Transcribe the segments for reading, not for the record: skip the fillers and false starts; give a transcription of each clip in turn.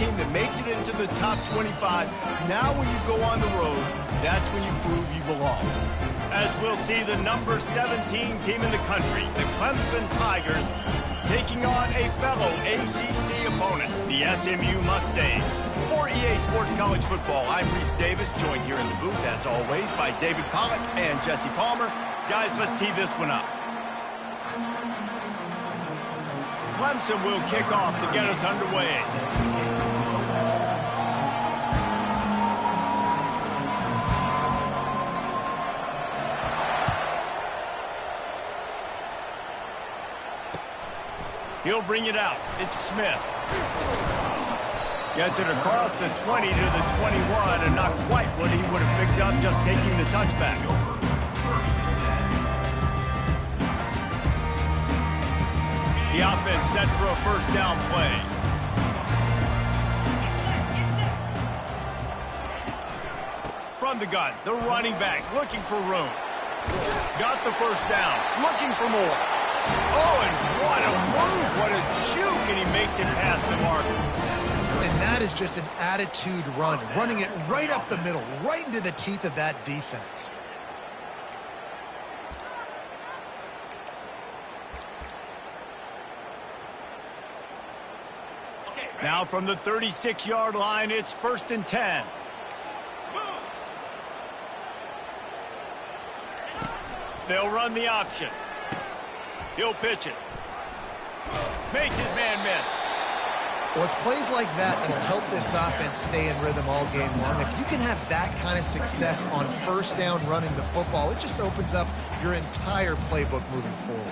team that makes it into the top 25. Now when you go on the road, that's when you prove you belong. As we'll see the number 17 team in the country, the Clemson Tigers, taking on a fellow ACC opponent, the SMU Mustangs. For EA Sports College Football, I'm Reese Davis, joined here in the booth, as always, by David Pollack and Jesse Palmer. Guys, let's tee this one up. Clemson will kick off to get us underway. He'll bring it out. It's Smith. Gets it across the 20 to the 21, and not quite what he would have picked up just taking the touchback. The offense set for a first down play. From the gun, the running back looking for room. Got the first down, looking for more. Oh, and what a move, what a juke, and he makes it past the marker. And that is just an attitude run, running it right up the middle, right into the teeth of that defense. Now from the 36-yard line, it's 1st and 10. They'll run the option. He'll pitch it. Makes his man miss. Well, it's plays like that that'll help this offense stay in rhythm all game long. If you can have that kind of success on first down running the football, it just opens up your entire playbook moving forward.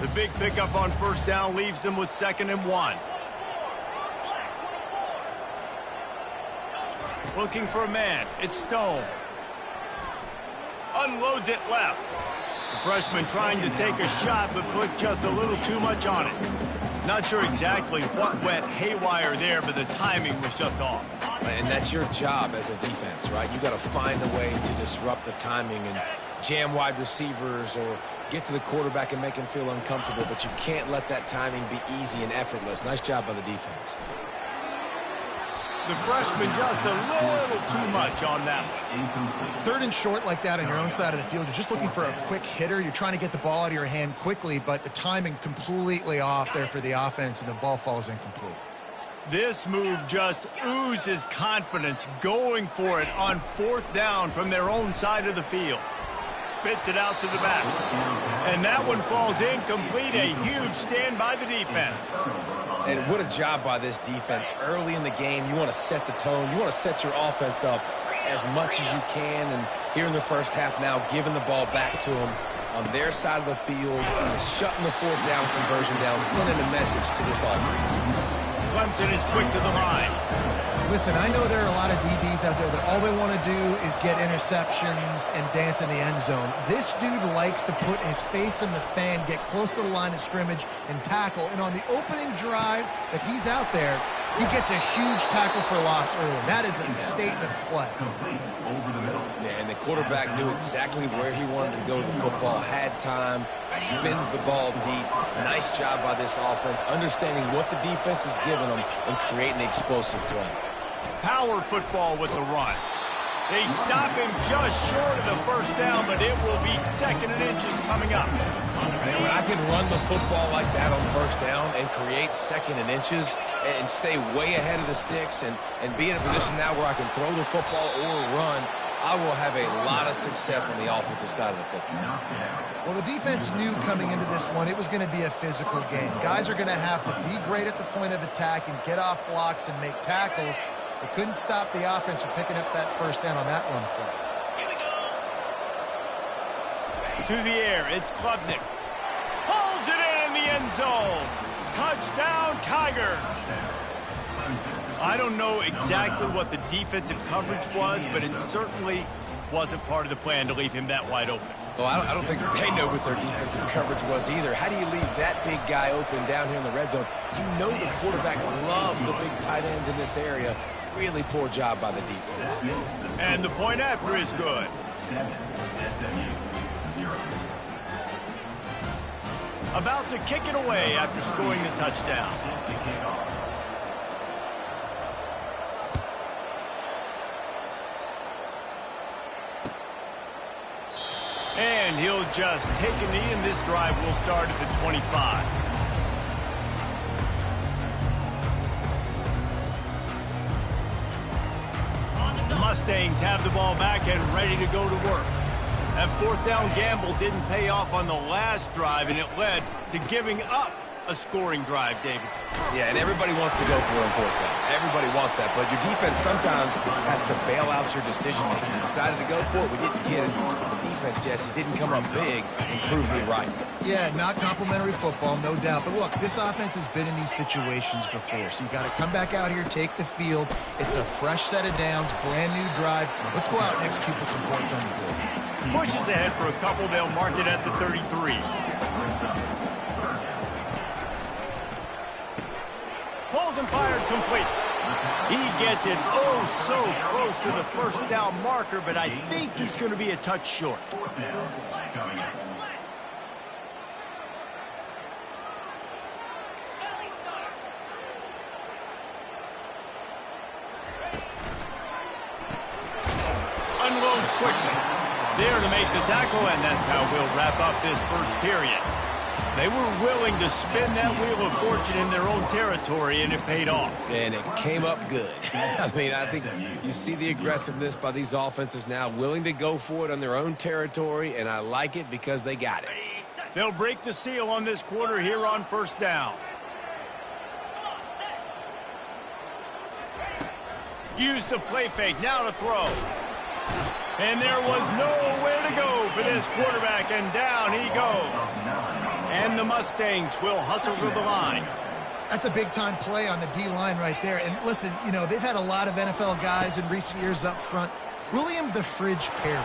The big pickup on first down leaves them with 2nd and 1. Looking for a man. It's Stone. Unloads it left. The freshman trying to take a shot, but put just a little too much on it. Not sure exactly what went haywire there, but the timing was just off. And that's your job as a defense, right? You got to find a way to disrupt the timing and jam wide receivers or get to the quarterback and make him feel uncomfortable, but you can't let that timing be easy and effortless. Nice job by the defense. The freshman just a little too much on that one. 3rd and short like that on your own side of the field, you're just looking for a quick hitter. You're trying to get the ball out of your hand quickly, but the timing completely off there for the offense, and the ball falls incomplete. This move just oozes confidence, going for it on 4th down from their own side of the field. Spits it out to the back. And that one falls incomplete. A huge stand by the defense. And what a job by this defense. Early in the game, you want to set the tone. You want to set your offense up as much as you can. And here in the first half now, giving the ball back to them on their side of the field, shutting the 4th down conversion down, sending a message to this offense. Clemson is quick to the line. Listen, I know there are a lot of DBs out there that all they want to do is get interceptions and dance in the end zone. This dude likes to put his face in the fan, get close to the line of scrimmage, and tackle. And on the opening drive that he's out there, he gets a huge tackle for loss early. That is a statement play. Yeah, and the quarterback knew exactly where he wanted to go with the football, had time, spins the ball deep. Nice job by this offense, understanding what the defense is giving them and creating an explosive play. Power football with the run. They stop him just short of the first down, but it will be 2nd and inches coming up. Man, when I can run the football like that on first down and create 2nd and inches and stay way ahead of the sticks and be in a position now where I can throw the football or run, I will have a lot of success on the offensive side of the football. Well, the defense knew coming into this one it was going to be a physical game. Guys are going to have to be great at the point of attack and get off blocks and make tackles. They couldn't stop the offense from picking up that first down on that run play. To the air, it's Klubnik. Pulls it in the end zone. Touchdown, Tigers. I don't know exactly what the defensive coverage was, but it certainly wasn't part of the plan to leave him that wide open. Well, I don't think they know what their defensive coverage was either. How do you leave that big guy open down here in the red zone? You know the quarterback loves the big tight ends in this area. Really poor job by the defense. And the point after is good. About to kick it away after scoring the touchdown. And he'll just take a knee, and this drive will start at the 25. The Mustangs have the ball back and ready to go to work. That fourth down gamble didn't pay off on the last drive, and it led to giving up a scoring drive, David. Yeah, and everybody wants to go for it on fourth down. Everybody wants that, but your defense sometimes has to bail out your decision-making. You decided to go for it. We didn't get it. The defense, Jesse, didn't come up big and prove me right. Yeah, not complimentary football, no doubt. But look, this offense has been in these situations before, so you got to come back out here, take the field. It's a fresh set of downs, brand new drive. Let's go out and execute with some points on the board. Pushes ahead for a couple. They'll mark it at the 33. Pulls and fired complete. He gets it so close to the first down marker, but I think he's going to be a touch short. Unloads quickly. There to make the tackle, and that's how we'll wrap up this first period. They were willing to spin that wheel of fortune in their own territory, and it paid off. And it came up good. I mean, I think you see the aggressiveness by these offenses now, willing to go for it on their own territory, and I like it because they got it. They'll break the seal on this quarter here on first down. Use the play fake, now to throw. And there was nowhere to go for this quarterback, and down he goes. And the Mustangs will hustle to the line. That's a big-time play on the D-line right there. And listen, you know, they've had a lot of NFL guys in recent years up front. William the Fridge Perry,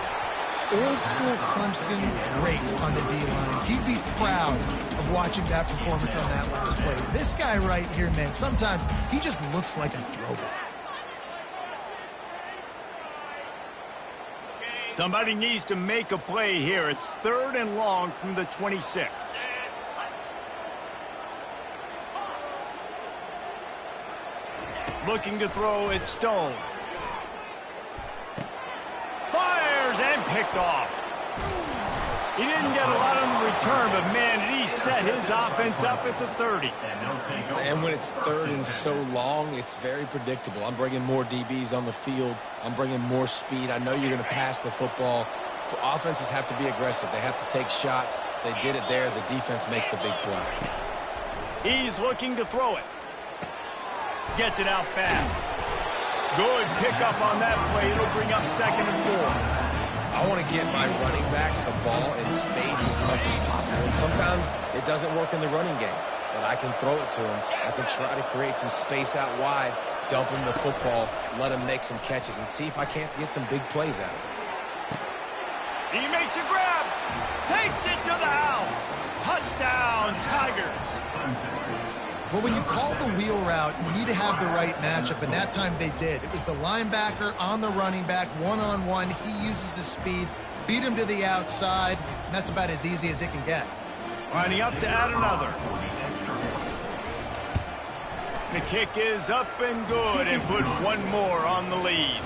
old-school Clemson great on the D-line. He'd be proud of watching that performance on that last play. This guy right here, man, sometimes he just looks like a throwback. Somebody needs to make a play here. It's 3rd and long from the 26. Looking to throw, it's Stone. Fires and picked off. He didn't get a lot on the return, but man, did he set his offense up at the 30. And when it's 3rd and so long, it's very predictable. I'm bringing more DBs on the field. I'm bringing more speed. I know you're going to pass the football. Offenses have to be aggressive. They have to take shots. They did it there. The defense makes the big play. He's looking to throw it. Gets it out fast. Good pickup on that play. It'll bring up 2nd and 4. I want to get my running backs the ball in space as much as possible. And sometimes it doesn't work in the running game, but I can throw it to him. I can try to create some space out wide, dump him the football, let him make some catches, and see if I can't get some big plays out of him. He makes a grab. Takes it to the house. Touchdown, Tigers. But when you call the wheel route, you need to have the right matchup, and that time they did. It was the linebacker on the running back, one-on-one. He uses his speed, beat him to the outside, and that's about as easy as it can get. Lining up to add another. The kick is up and good, and put one more on the lead.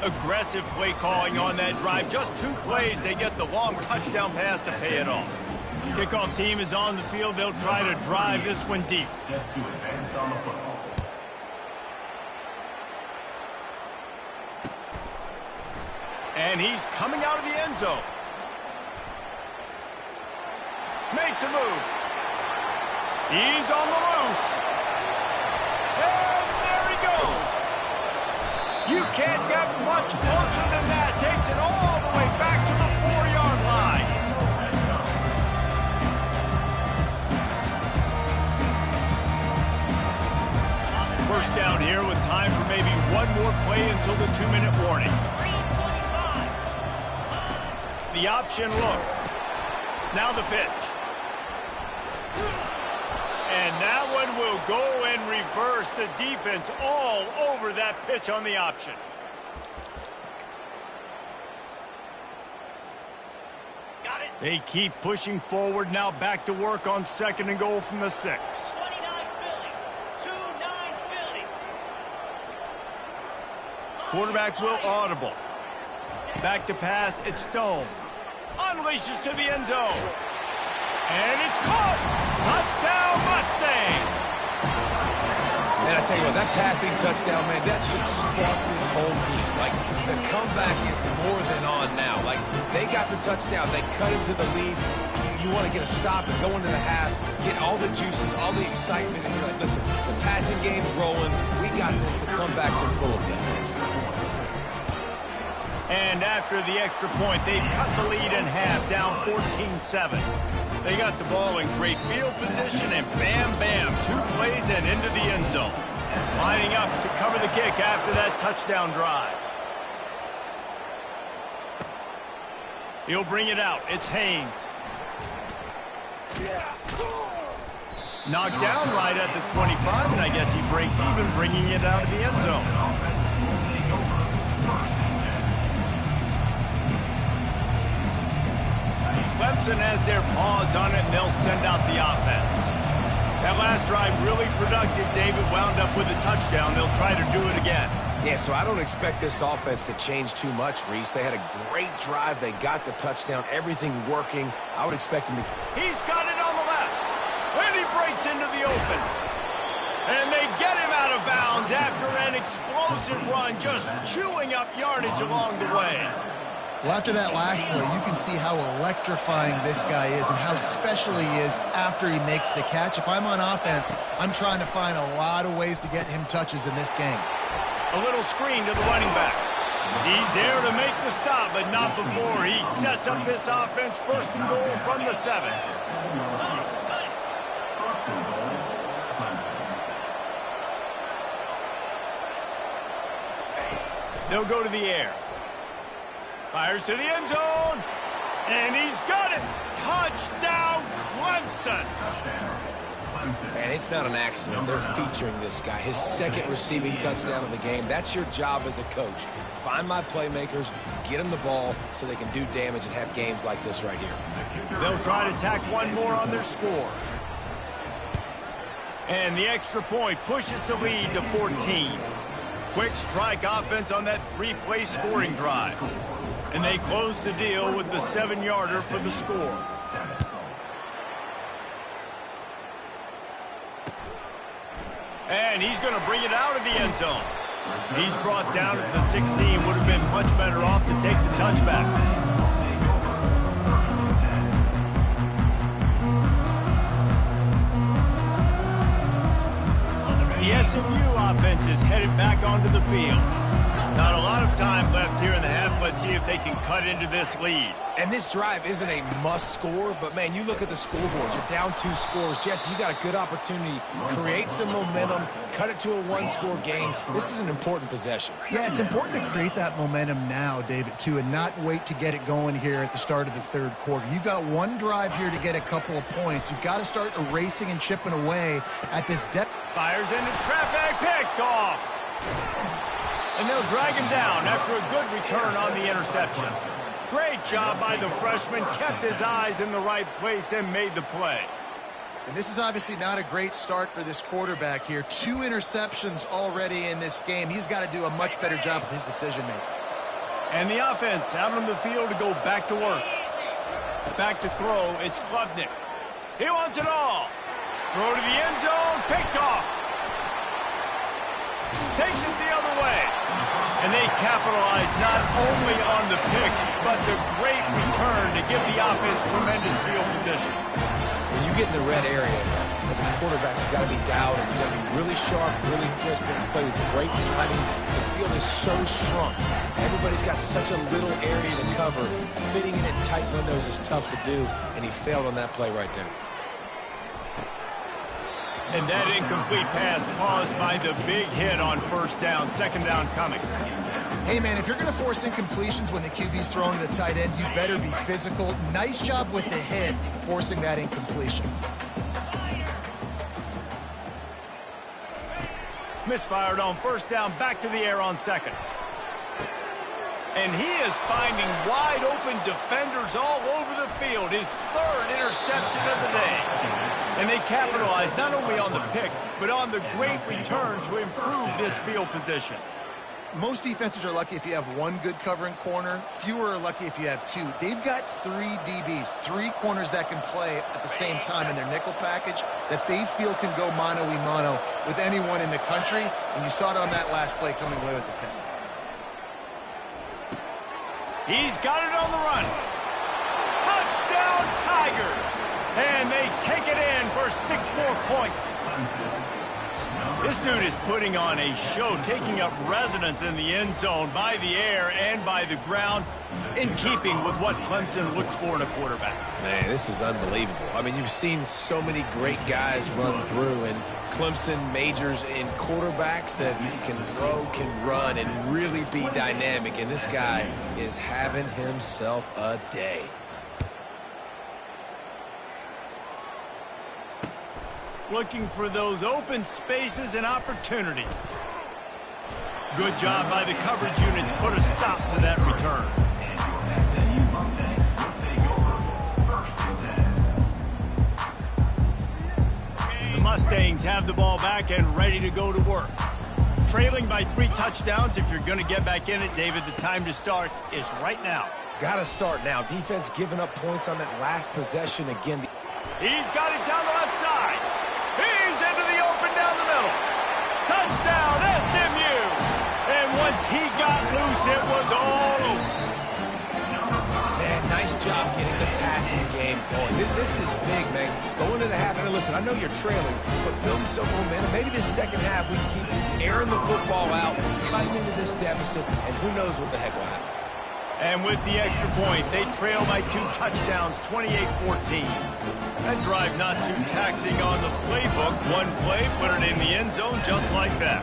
Aggressive play calling on that drive. Just 2 plays, they get the long touchdown pass to pay it off. Kickoff team is on the field. They'll try to drive this one deep. And he's coming out of the end zone. Makes a move. He's on the loose. And there he goes. You can't get much closer than that. Takes it all the way back to the 4-yard line. First down here with time for maybe one more play until the 2-minute warning. The option look. Now the pitch. And that one will go and reverse. The defense all over that pitch on the option. They keep pushing forward. Now back to work on 2nd and goal from the 6. Quarterback will audible. Back to pass, it's Stone. unleashes to the end zone. And it's caught. Touchdown, Mustangs. And I tell you what, that passing touchdown, man, that should spark this whole team. Like, the comeback is more than on now. Like, they got the touchdown. They cut into the lead. You want to get a stop and go into the half, get all the juices, all the excitement, and you're like, listen, the passing game's rolling. We got this. The comeback's in full effect. And after the extra point, they've cut the lead in half, down 14-7. They got the ball in great field position, and bam, bam, 2 plays and into the end zone. Lining up to cover the kick after that touchdown drive. He'll bring it out. It's Haynes. Knocked down right at the 25, and I guess he breaks even, bringing it out of the end zone. Clemson has their paws on it, and they'll send out the offense. That last drive really productive. David wound up with a touchdown. They'll try to do it again. Yeah, so I don't expect this offense to change too much, Reese. They had a great drive. They got the touchdown. Everything working. I would expect them to... He's got it on the left. And he breaks into the open. And they get him out of bounds after an explosive run, just chewing up yardage along the way. Well, after that last play, you can see how electrifying this guy is and how special he is after he makes the catch. If I'm on offense, I'm trying to find a lot of ways to get him touches in this game. A little screen to the running back. He's there to make the stop, but not before he sets up this offense. First and goal from the 7. They'll go to the air. Fires to the end zone. And he's got it. Touchdown, Clemson. And it's not an accident. They're featuring this guy. His second receiving touchdown of the game. That's your job as a coach. Find my playmakers, get them the ball so they can do damage and have games like this right here. They'll try to tack one more on their score. And the extra point pushes the lead to 14. Quick strike offense on that 3-play scoring drive. And they close the deal with the 7-yarder for the score. And he's going to bring it out of the end zone. He's brought down at the 16. Would have been much better off to take the touchback. The SMU offense is headed back onto the field. Not a lot of time left here in the half. Let's see if they can cut into this lead. And this drive isn't a must score, but, man, you look at the scoreboard. You're down 2 scores. Jesse, you got a good opportunity. Create some momentum. Cut it to a 1-score game. This is an important possession. Yeah, it's important to create that momentum now, David, too, and not wait to get it going here at the start of the 3rd quarter. You've got one drive here to get a couple of points. You've got to start erasing and chipping away at this depth. Fires into traffic. Picked off. And they'll drag him down after a good return on the interception. Great job by the freshman. Kept his eyes in the right place and made the play. And this is obviously not a great start for this quarterback here. 2 interceptions already in this game. He's got to do a much better job with his decision-making. And the offense out on the field to go back to work. Back to throw. It's Klubnik. He wants it all. Throw to the end zone. Picked off. Takes it the other way. And they capitalize not only on the pick, but the great return to give the offense tremendous field position. When you get in the red area, as a quarterback, you've got to be dialed and you've got to be really sharp, really crisp, and to play with great timing. The field is so shrunk. Everybody's got such a little area to cover. Fitting in at tight windows is tough to do, and he failed on that play right there. And that incomplete pass caused by the big hit on 1st down. 2nd down coming. Hey, man, if you're going to force incompletions when the QB's throwing to the tight end, you better be physical. Nice job with the hit, forcing that incompletion. Misfired on 1st down, back to the air on 2nd. And he is finding wide open defenders all over the field. His 3rd interception of the day. And they capitalize not only on the pick, but on the great return to improve this field position. Most defenses are lucky if you have one good covering corner. Fewer are lucky if you have two. They've got 3 DBs, 3 corners that can play at the same time in their nickel package that they feel can go mano-a-mano with anyone in the country, and you saw it on that last play coming away with the pick. He's got it on the run. Touchdown, Tigers! And they take it in for 6 more points. This dude is putting on a show, taking up residence in the end zone by the air and by the ground, in keeping with what Clemson looks for in a quarterback. Man, this is unbelievable. I mean, you've seen so many great guys run through, and Clemson majors in quarterbacks that can throw, can run, and really be dynamic, and this guy is having himself a day. Looking for those open spaces and opportunity. Good job by the coverage unit to put a stop to that return. The Mustangs have the ball back and ready to go to work. Trailing by 3 touchdowns. If you're going to get back in it, David, the time to start is right now. Got to start now. Defense giving up points on that last possession again. He's got it down the left side. He's into the open down the middle. Touchdown, SMU. And once he got loose, it was all over. Man, nice job getting the passing game going. This is big, man. Go into the half, and listen, I know you're trailing, but building some momentum. Maybe this second half we can keep airing the football out, cutting into this deficit, and who knows what the heck will happen. And with the extra point, they trail by 2 touchdowns, 28-14. That drive not too taxing on the playbook. One play, put it in the end zone just like that.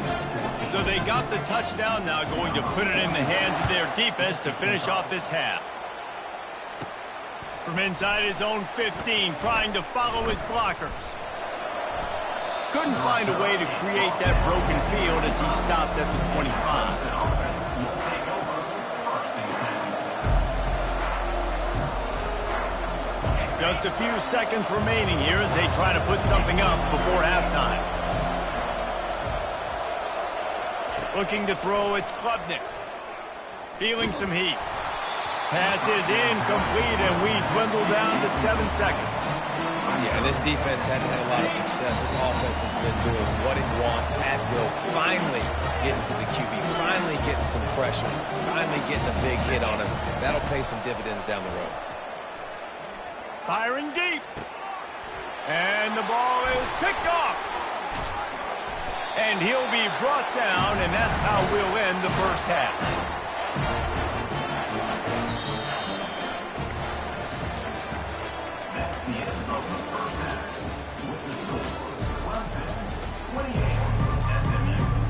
So they got the touchdown, now going to put it in the hands of their defense to finish off this half. From inside his own 15, trying to follow his blockers. Couldn't find a way to create that broken field as he stopped at the 25. Just a few seconds remaining here as they try to put something up before halftime. Looking to throw, it's Klubnik. Feeling some heat. Pass is incomplete, and we dwindle down to 7 seconds. Yeah, this defense hadn't had a lot of success. This offense has been doing what it wants at will. Finally getting to the QB, finally getting some pressure, finally getting a big hit on him. That'll pay some dividends down the road. Firing deep. And the ball is picked off. And he'll be brought down, and that's how we'll end the first half.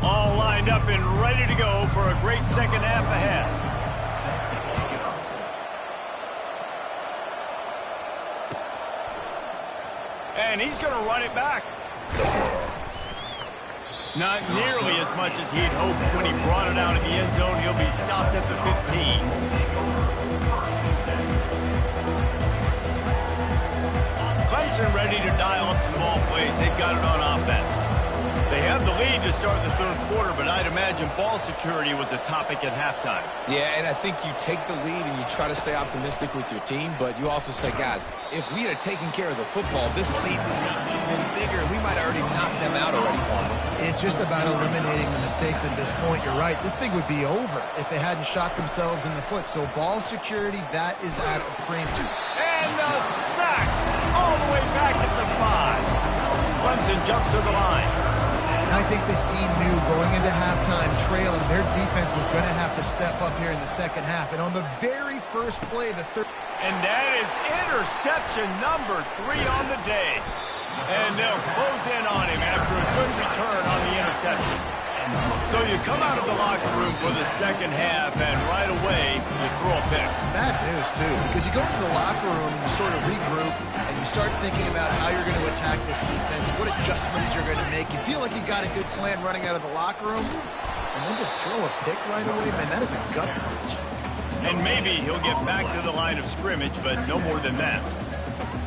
All lined up and ready to go for a great second half ahead. And he's going to run it back. Not nearly as much as he'd hoped when he brought it out in the end zone. He'll be stopped at the 15. Clemson ready to dial up some ball plays. They've got it on offense. They have the lead to start the third quarter, but I'd imagine ball security was a topic at halftime. Yeah, and I think you take the lead and you try to stay optimistic with your team, but you also say, guys, if we had taken care of the football, this lead would be even bigger. We might have already knocked them out already, Palmer. It's just about eliminating the mistakes at this point. You're right. This thing would be over if they hadn't shot themselves in the foot. So ball security, that is at a premium. And the sack all the way back at the 5. Clemson jumps to the line. And I think this team knew going into halftime trailing, their defense was going to have to step up here in the second half. And on the very first play, the third... And that is interception number 3 on the day. And they'll close in on him after a good return on the interception. So you come out of the locker room for the second half, and right away, you throw a pick. Bad news, too, because you go into the locker room and you sort of regroup, and you start thinking about how you're going to attack this defense, what adjustments you're going to make. You feel like you got a good plan running out of the locker room, and then to throw a pick right away, man, that is a gut punch. And maybe he'll get back to the line of scrimmage, but no more than that.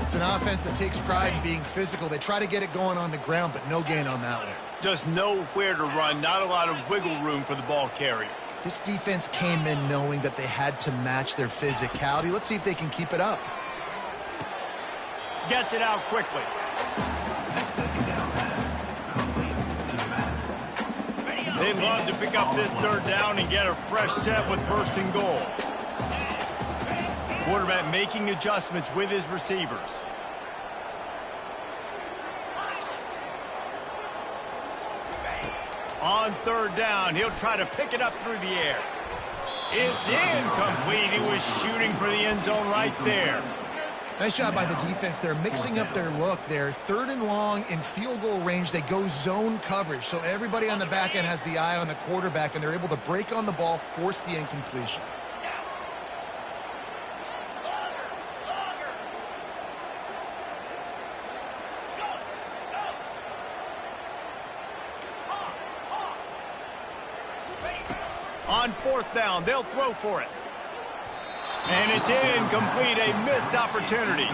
It's an offense that takes pride in being physical. They try to get it going on the ground, but no gain on that one. Just nowhere to run, not a lot of wiggle room for the ball carrier. This defense came in knowing that they had to match their physicality. Let's see if they can keep it up. Gets it out quickly. They'd love to pick up this third down and get a fresh set with first and goal. Quarterback making adjustments with his receivers. On third down, he'll try to pick it up through the air. It's incomplete. He was shooting for the end zone right there. Nice job by the defense. They're mixing up their look. They're third and long in field goal range. They go zone coverage. So everybody on the back end has the eye on the quarterback, and they're able to break on the ball, force the incompletion. On fourth down, they'll throw for it. And it's incomplete, a missed opportunity.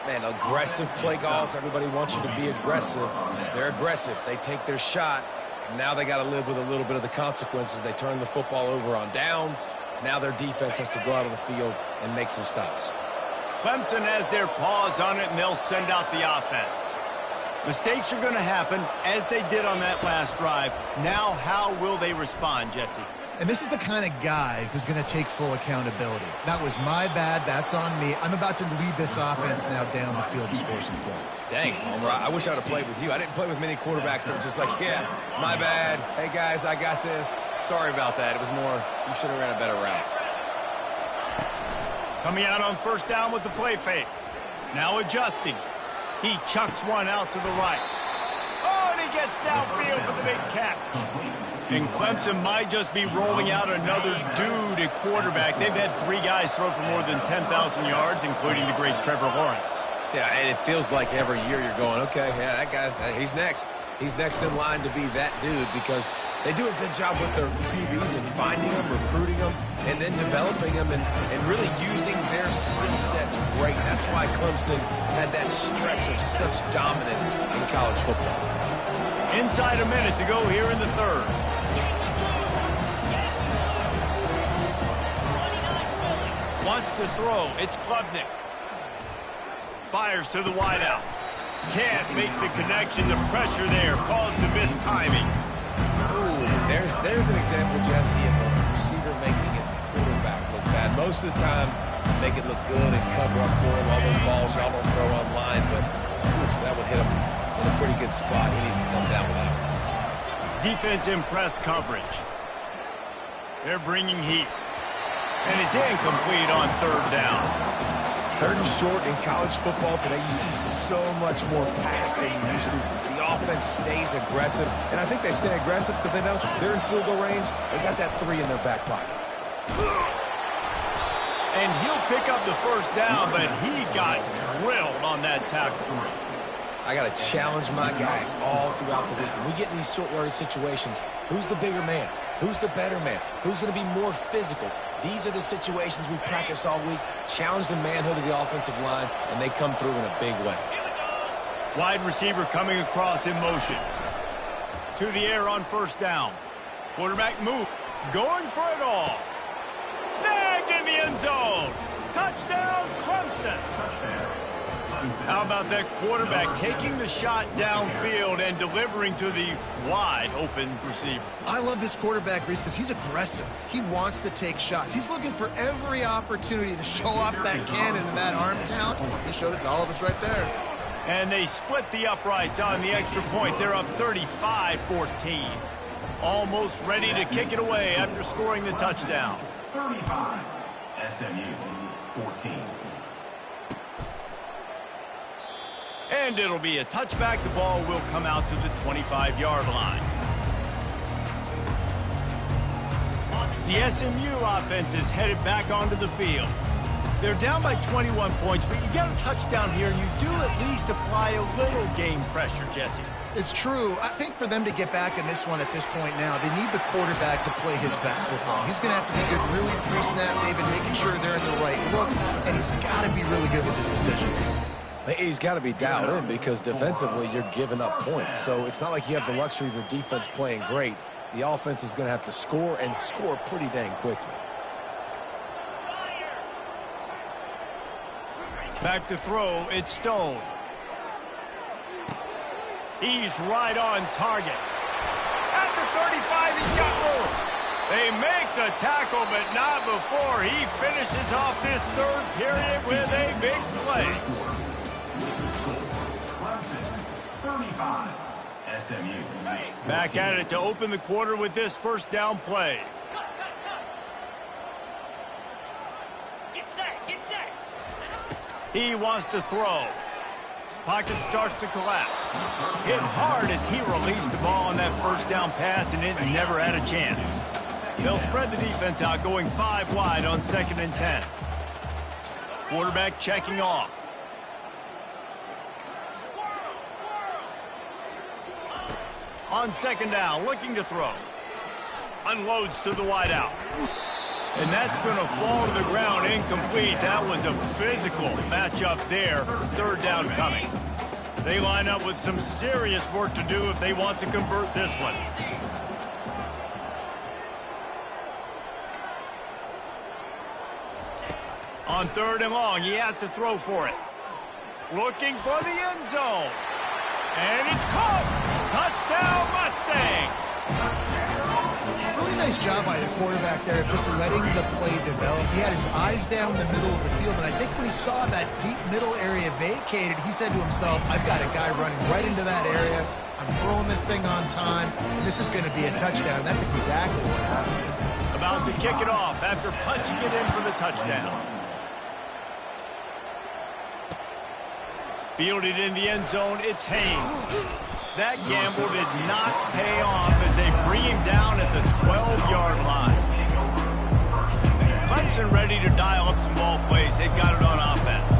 Man, aggressive play calls. Everybody wants you to be aggressive. They're aggressive. They take their shot. Now they got to live with a little bit of the consequences. They turn the football over on downs. Now their defense has to go out on the field and make some stops. Clemson has their paws on it, and they'll send out the offense. Mistakes are going to happen, as they did on that last drive. Now, how will they respond, Jesse? And this is the kind of guy who's going to take full accountability. That was my bad. That's on me. I'm about to lead this offense now down the field to score some points. Dang, Palmer, I wish I would have played with you. I didn't play with many quarterbacks that were just like, yeah, my bad. Hey, guys, I got this. Sorry about that. It was more, you should have ran a better route. Coming out on first down with the play fake. Now adjusting. He chucks one out to the right. Oh, and he gets downfield for the big catch. And Clemson might just be rolling out another dude at quarterback. They've had 3 guys throw for more than 10,000 yards, including the great Trevor Lawrence. Yeah, and it feels like every year you're going, okay, yeah, that guy, he's next. He's next in line to be that dude because they do a good job with their QBs and finding them, recruiting them, and then developing them and really using their skill sets great. That's why Clemson had that stretch of such dominance in college football. Inside a minute to go here in the third. Wants to throw. It's Klubnik. Fires to the wideout. Can't make the connection. The pressure there caused the missed timing. Ooh, there's an example, Jesse, of a receiver making his quarterback look bad. Most of the time, make it look good and cover up for him. All those balls y'all don't throw online, but that would hit him in a pretty good spot. He needs to come down with that one. Defense in press coverage. They're bringing heat. And it's incomplete on third down. Third and short in college football today, you see so much more pass than you used to. The offense stays aggressive, and I think they stay aggressive because they know they're in field goal range. They got that 3 in their back pocket. And he'll pick up the first down, but he got drilled on that tackle. I got to challenge my guys all throughout the week. When we get in these short yardage situations, who's the bigger man? Who's the better man? Who's going to be more physical? These are the situations we practice all week. Challenge the manhood of the offensive line, and they come through in a big way. Wide receiver coming across in motion. To the air on first down. Quarterback move. Going for it all. Snagged in the end zone. Touchdown, Clemson. How about that quarterback taking the shot downfield and delivering to the wide open receiver? I love this quarterback, Reese, because he's aggressive. He wants to take shots. He's looking for every opportunity to show off that cannon and that arm talent. He showed it to all of us right there. And they split the uprights on the extra point. They're up 35-14. Almost ready to kick it away after scoring the touchdown. 35, SMU 14. And it'll be a touchback. The ball will come out to the 25-yard line. The SMU offense is headed back onto the field. They're down by 21 points, but you get a touchdown here, and you do at least apply a little game pressure, Jesse. It's true. I think for them to get back in this one at this point now, they need the quarterback to play his best football. He's going to have to be good really pre-snap, David, making sure they're in the right looks, and he's got to be really good with his decision. He's got to be dialed in because defensively you're giving up points. So it's not like you have the luxury of your defense playing great. The offense is going to have to score and score pretty dang quickly. Back to throw, it's Stone. He's right on target. At the 35, he's got room. They make the tackle, but not before he finishes off this third period with a big play. 35, SMU. Back at it to open the quarter with this first down play. Get set, get set. He wants to throw. Pocket starts to collapse. Hit hard as he released the ball on that first down pass, and it never had a chance. They'll spread the defense out, going 5 wide on 2nd and 10. Quarterback checking off. On 2nd down, looking to throw. Unloads to the wideout. And that's going to fall to the ground incomplete. That was a physical matchup there. 3rd down coming. They line up with some serious work to do if they want to convert this one. On 3rd and long, he has to throw for it. Looking for the end zone. And it's caught. Touchdown, Mustangs. Really nice job by the quarterback there, just letting the play develop. He had his eyes down the middle of the field, and I think when he saw that deep middle area vacated, he said to himself, I've got a guy running right into that area. I'm throwing this thing on time, and this is going to be a touchdown. And that's exactly what happened. About to kick it off after punching it in for the touchdown. Fielded in the end zone, it's Haynes. That gamble did not pay off as they bring him down at the 12-yard line. Clemson ready to dial up some ball plays. They've got it on offense.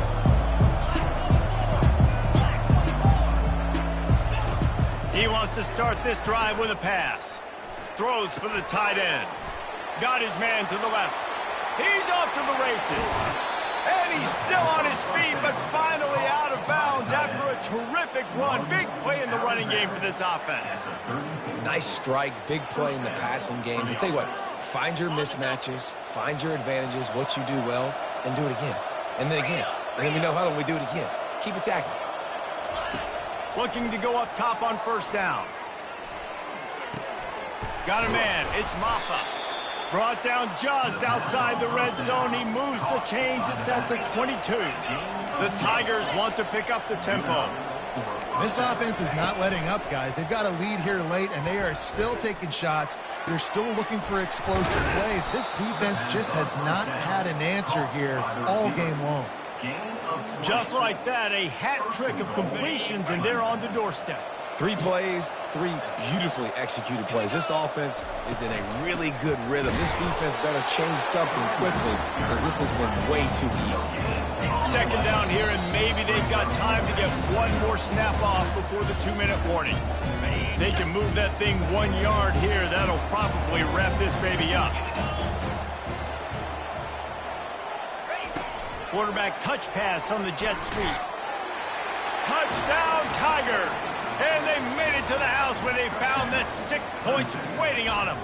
He wants to start this drive with a pass. Throws for the tight end. Got his man to the left. He's off to the races. And he's still on his feet, but finally out of bounds after a terrific run. Big play in the running game for this offense. Nice strike, big play in the passing games. I'll tell you what, find your mismatches, find your advantages, what you do well, and do it again. And then again. And then we know how do we do it again. Keep attacking. Looking to go up top on 1st down. Got a man. It's Maffa. Brought down just outside the red zone. He moves the chains. It's at the 22. The Tigers want to pick up the tempo. This offense is not letting up, guys. They've got a lead here late, and they are still taking shots. They're still looking for explosive plays. This defense just has not had an answer here all game long. Just like that, a hat trick of completions, and they're on the doorstep. 3 plays, 3 beautifully executed plays. This offense is in a really good rhythm. This defense better change something quickly because this has been way too easy. 2nd down here, and maybe they've got time to get one more snap off before the 2-minute warning. They can move that thing 1 yard here. That'll probably wrap this baby up. Quarterback touch pass on the jet sweep. Touchdown, Tigers! And they made it to the house where they found that 6 points waiting on them.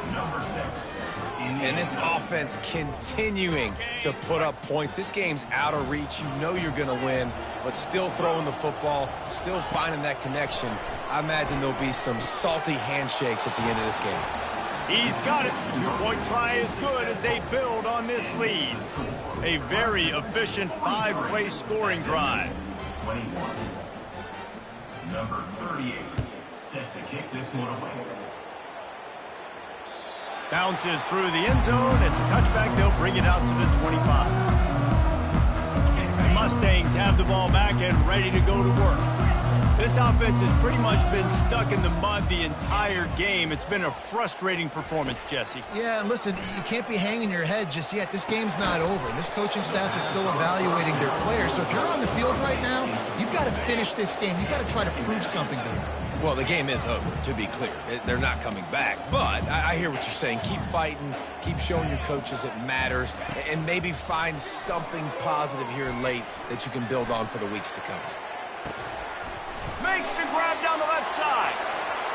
And this offense continuing to put up points. This game's out of reach. You know you're going to win, but still throwing the football, still finding that connection. I imagine there'll be some salty handshakes at the end of this game. He's got it. 2-point try is good as they build on this lead. A very efficient 5-play scoring drive. 21. Number 38 set to kick this one away. Bounces through the end zone. It's a touchback. They'll bring it out to the 25. The Mustangs have the ball back and ready to go to work. This offense has pretty much been stuck in the mud the entire game. It's been a frustrating performance, Jesse. Yeah, and listen, you can't be hanging your head just yet. This game's not over. This coaching staff is still evaluating their players. So if you're on the field right now, you've got to finish this game. You've got to try to prove something to them. Well, the game is over, to be clear. They're not coming back. But I hear what you're saying. Keep fighting. Keep showing your coaches it matters. And maybe find something positive here late that you can build on for the weeks to come. grab down the left side.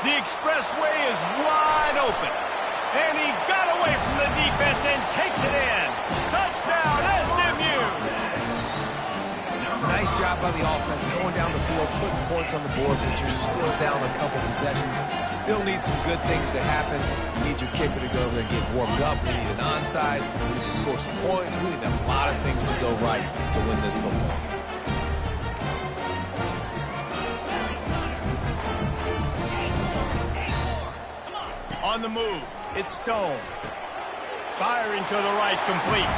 The expressway is wide open. And he got away from the defense and takes it in. Touchdown, SMU. Nice job by the offense going down the field, putting points on the board, but you're still down a couple possessions. Still need some good things to happen. You need your kicker to go over there and get warmed up. We need an onside. We need to score some points. We need a lot of things to go right to win this football game. On the move, it's Stone. Firing to the right, complete.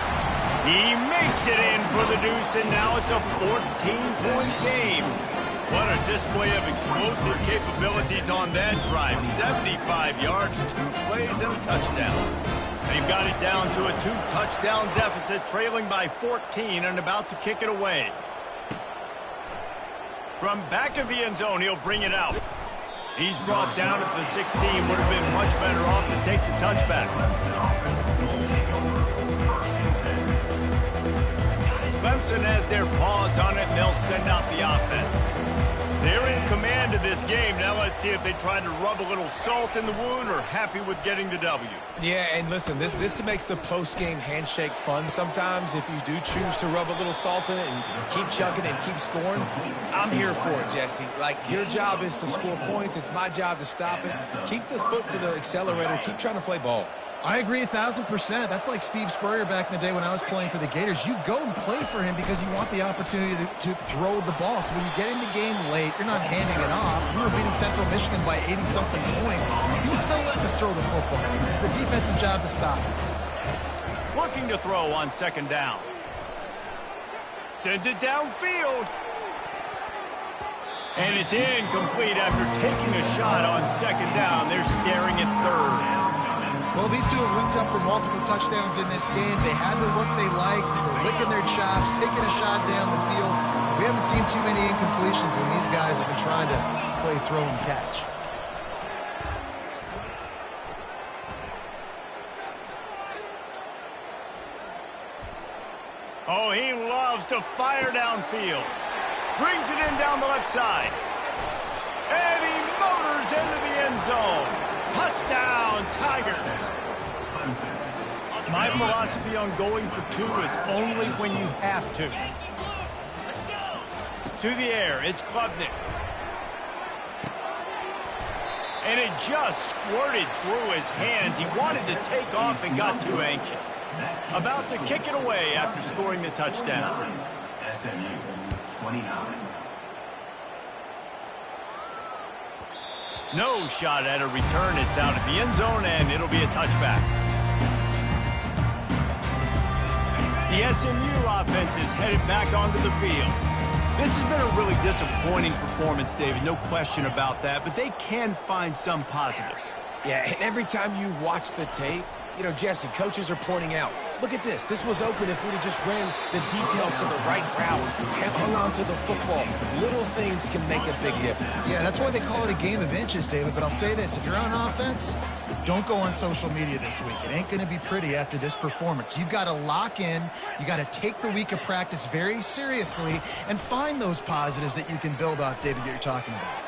He makes it in for the deuce, and now it's a 14-point game. What a display of explosive capabilities on that drive. 75 yards, 2 plays, and a touchdown. They've got it down to a 2-touchdown deficit, trailing by 14 and about to kick it away. From back of the end zone, he'll bring it out. He's brought down at the 16. Would have been much better off to take the touchback. Clemson has their paws on it, and they'll send out the offense. They're in command of this game. Now let's see if they try to rub a little salt in the wound or happy with getting the W. Yeah, and listen, this makes the post-game handshake fun sometimes. If you do choose to rub a little salt in it and keep chugging and keep scoring, I'm here for it, Jesse. Like, your job is to score points. It's my job to stop it. Keep the foot to the accelerator. Keep trying to play ball. I agree 1,000%. That's like Steve Spurrier back in the day when I was playing for the Gators. You go and play for him because you want the opportunity to throw the ball. So when you get in the game late, you're not handing it off. We were beating Central Michigan by 80-something points. He was still letting us throw the football. It's the defense's job to stop it. Looking to throw on second down. Sends it downfield. And it's incomplete after taking a shot on second down. They're staring at third. Well, these two have linked up for multiple touchdowns in this game. They had the look they liked. They were licking their chops, taking a shot down the field. We haven't seen too many incompletions when these guys have been trying to play throw and catch. Oh, he loves to fire downfield. Brings it in down the left side. And he motors into the end zone. Touchdown, Tigers. My philosophy on going for 2 is only when you have to. To the air, it's Klubnik. And it just squirted through his hands. He wanted to take off and got too anxious. About to kick it away after scoring the touchdown. SMU 29. No shot at a return. It's out at the end zone, and it'll be a touchback. The SMU offense is headed back onto the field. This has been a really disappointing performance, David. No question about that, but they can find some positives. Yeah, and every time you watch the tape, you know, Jesse, coaches are pointing out, look at this. This was open if we'd have just ran the details to the right route, hung on to the football. Little things can make a big difference. Yeah, that's why they call it a game of inches, David. But I'll say this. If you're on offense, don't go on social media this week. It ain't going to be pretty after this performance. You've got to lock in. You got to take the week of practice very seriously and find those positives that you can build off, David, that you're talking about.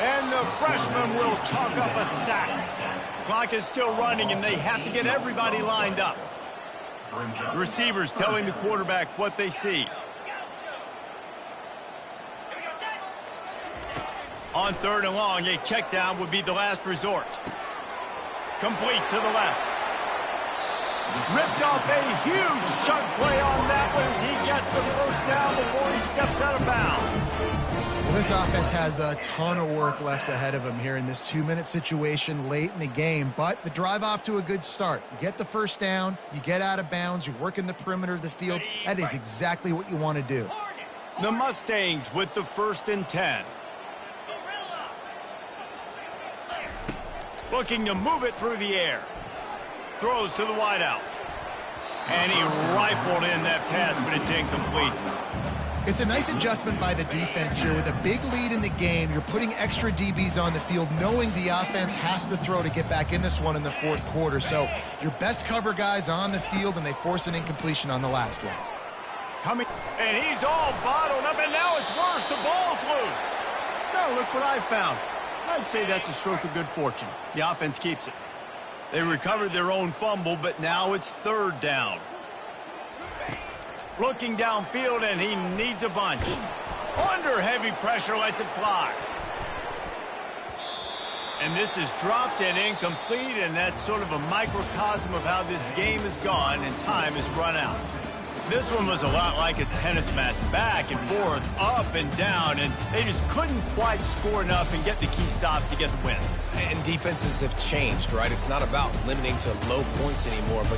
And the freshman will chalk up a sack. Clock is still running, and they have to get everybody lined up. The receivers telling the quarterback what they see. On 3rd and long, a check down would be the last resort. Complete to the left. Ripped off a huge chunk play on that one as he gets the first down before he steps out of bounds. Well, this offense has a ton of work left ahead of them here in this 2-minute situation late in the game, but the drive off to a good start. You get the first down, you get out of bounds, you're working the perimeter of the field. That is exactly what you want to do. The Mustangs with the 1st and 10. Looking to move it through the air. Throws to the wideout. And he rifled in that pass, but it's incomplete. It's a nice adjustment by the defense here. With a big lead in the game, you're putting extra DBs on the field, knowing the offense has to throw to get back in this one in the 4th quarter. So your best cover guys on the field, and they force an incompletion on the last one. Coming, and he's all bottled up, and now it's worse. The ball's loose. Oh, look what I found. I'd say that's a stroke of good fortune. The offense keeps it. They recovered their own fumble, but now it's third down. Looking downfield, and he needs a bunch. Under heavy pressure, lets it fly. And this is dropped and incomplete, and that's sort of a microcosm of how this game has gone, and time has run out. This one was a lot like a tennis match, back and forth, up and down, and they just couldn't quite score enough and get the key stop to get the win. And defenses have changed, right? It's not about limiting to low points anymore, but